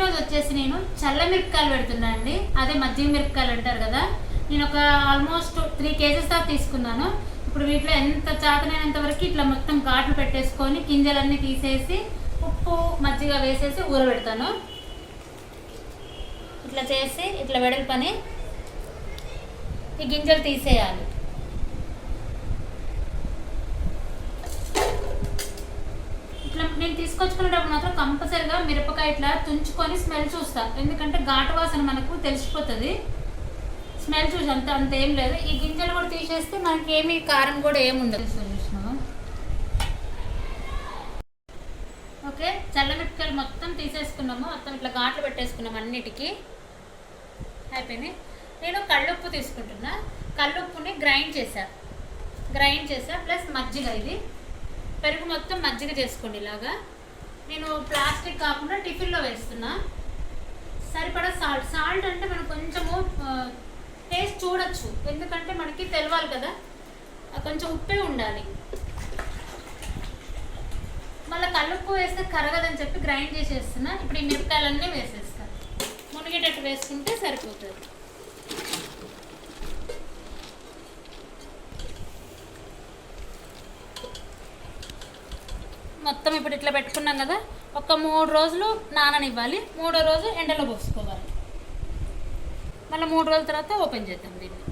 ఈరోజు వచ్చేసి నేను చల్ల మిరపకాయలు పెడుతున్నా అండి. అదే మజ్జిగ మిరపకాయలు అంటారు కదా. నేను ఒక ఆల్మోస్ట్ 3 కేజెస్ దాకా తీసుకున్నాను. ఇప్పుడు వీటిలో ఎంత చాతనైనంత వరకు ఇట్లా మొత్తం ఘాట్లు పెట్టేసుకొని గింజలన్నీ తీసేసి ఉప్పు మజ్జిగ వేసేసి ఊరబెడతాను. ఇట్లా చేసి ఇట్లా వెడల్పని ఈ గింజలు తీసేయాలి. ఇట్లా నేను తీసుకొచ్చుకునేటప్పుడు మాత్రం కంపల్సరిగా మిరపకాయ ఇట్లా తుంచుకొని స్మెల్ చూస్తాను. ఎందుకంటే ఘాటు వాసన మనకు తెలిసిపోతుంది. స్మెల్ చూసి అంత ఏం లేదు. ఈ గింజలు కూడా తీసేస్తే మనకి ఏమి కారం కూడా ఏముండదు. చూసినావా? ఓకే, చల్లమిరపకాయలు మొత్తం తీసేసుకున్నాము. మొత్తం ఇట్లా ఘాట్లు పెట్టేసుకున్నాము. అన్నిటికీ అయిపోయినాయి. నేను కళ్ళుప్పు తీసుకుంటున్నా. కళ్ళుప్పుని గ్రైండ్ చేసా ప్లస్ మజ్జిగ. ఇది పెరుగు మొత్తం మజ్జిగ చేసుకోండి. ఇలాగా నేను ప్లాస్టిక్ కాకుండా టిఫిన్లో వేస్తున్నా. సరిపడా సాల్ట్ అంటే మనం కొంచెము టేస్ట్ చూడొచ్చు, ఎందుకంటే మనకి తెలవాలి కదా. కొంచెం ఉప్పే ఉండాలి. మళ్ళీ కల్లుప్పు వేస్తే కరగదని చెప్పి గ్రైండ్ చేసేస్తున్నా. ఇప్పుడు ఈ మిరపకాయలన్నీ వేసేస్తా. మునిగేటట్టు వేసుకుంటే సరిపోతుంది. మొత్తం ఇప్పుడు ఇట్లా పెట్టుకున్నాం కదా, ఒక 3 రోజులు నాననివ్వాలి. 3వ రోజు ఎండలో పోసుకోవాలి. మళ్ళీ 3 రోజుల తర్వాత ఓపెన్ చేద్దాం దీన్ని.